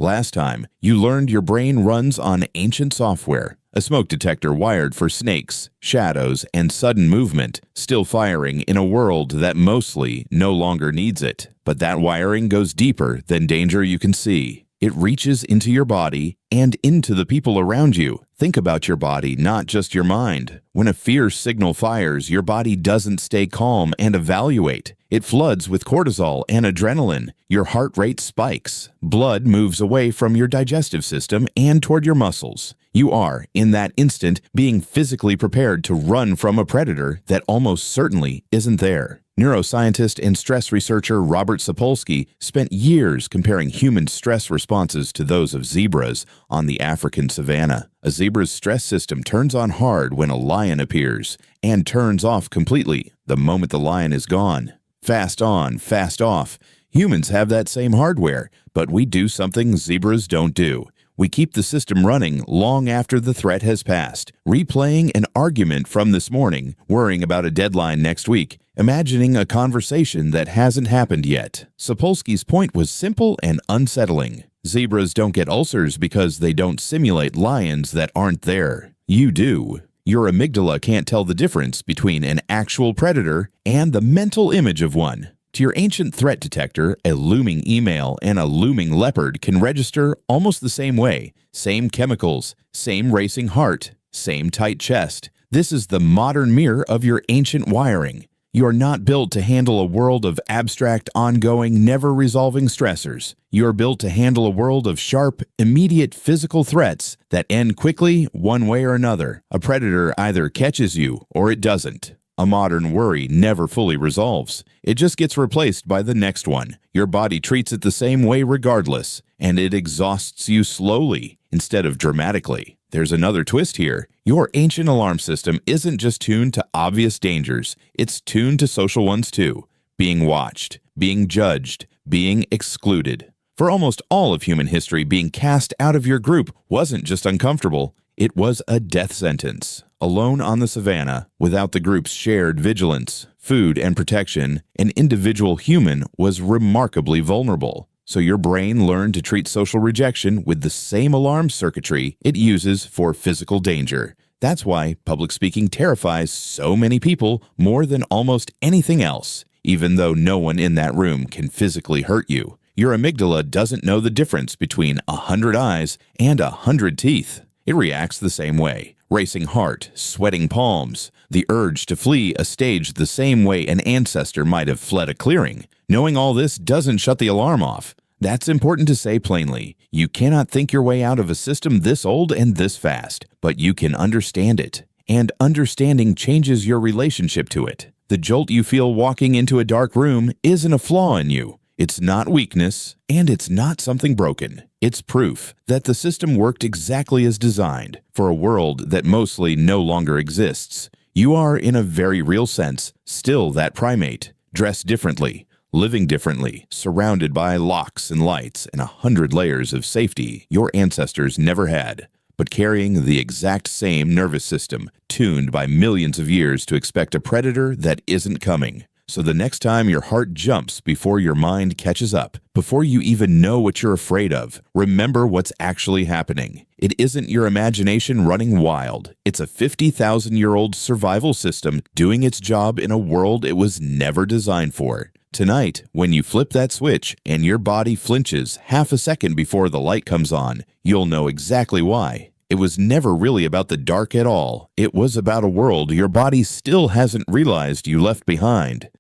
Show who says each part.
Speaker 1: Last time, you learned your brain runs on ancient software, a smoke detector wired for snakes, shadows, and sudden movement, still firing in a world that mostly no longer needs it. But that wiring goes deeper than danger you can see. It reaches into your body and into the people around you. Think about your body, not just your mind. When a fear signal fires, your body doesn't stay calm and evaluate. It floods with cortisol and adrenaline. Your heart rate spikes. Blood moves away from your digestive system and toward your muscles. You are, in that instant, being physically prepared to run from a predator that almost certainly isn't there. Neuroscientist and stress researcher Robert Sapolsky spent years comparing human stress responses to those of zebras on the African savanna. A zebra's stress system turns on hard when a lion appears and turns off completely the moment the lion is gone. Fast on, fast off. Humans have that same hardware, but we do something zebras don't do. We keep the system running long after the threat has passed, replaying an argument from this morning, worrying about a deadline next week, imagining a conversation that hasn't happened yet. Sapolsky's point was simple and unsettling. Zebras don't get ulcers because they don't simulate lions that aren't there. You do. Your amygdala can't tell the difference between an actual predator and the mental image of one. To your ancient threat detector, a looming email and a looming leopard can register almost the same way. Same chemicals, same racing heart, same tight chest. This is the modern mirror of your ancient wiring. You are not built to handle a world of abstract, ongoing, never-resolving stressors. You are built to handle a world of sharp, immediate physical threats that end quickly one way or another. A predator either catches you or it doesn't. A modern worry never fully resolves. It just gets replaced by the next one. Your body treats it the same way regardless, and it exhausts you slowly instead of dramatically. There's another twist here. Your ancient alarm system isn't just tuned to obvious dangers. It's tuned to social ones too. Being watched, being judged, being excluded. For almost all of human history, being cast out of your group wasn't just uncomfortable. It was a death sentence. Alone on the savanna, without the group's shared vigilance, food, and protection, an individual human was remarkably vulnerable. So your brain learned to treat social rejection with the same alarm circuitry it uses for physical danger. That's why public speaking terrifies so many people more than almost anything else, even though no one in that room can physically hurt you. Your amygdala doesn't know the difference between 100 eyes and 100 teeth. It reacts the same way. Racing heart, sweating palms, the urge to flee a stage the same way an ancestor might have fled a clearing. Knowing all this doesn't shut the alarm off. That's important to say plainly. You cannot think your way out of a system this old and this fast, but you can understand it. And understanding changes your relationship to it. The jolt you feel walking into a dark room isn't a flaw in you. It's not weakness, and it's not something broken. It's proof that the system worked exactly as designed for a world that mostly no longer exists. You are, in a very real sense, still that primate, dressed differently, living differently, surrounded by locks and lights and 100 layers of safety your ancestors never had, but carrying the exact same nervous system, tuned by millions of years to expect a predator that isn't coming. So the next time your heart jumps before your mind catches up, before you even know what you're afraid of, remember what's actually happening. It isn't your imagination running wild. It's a 50,000-year-old survival system doing its job in a world it was never designed for. Tonight, when you flip that switch and your body flinches half a second before the light comes on, you'll know exactly why. It was never really about the dark at all. It was about a world your body still hasn't realized you left behind.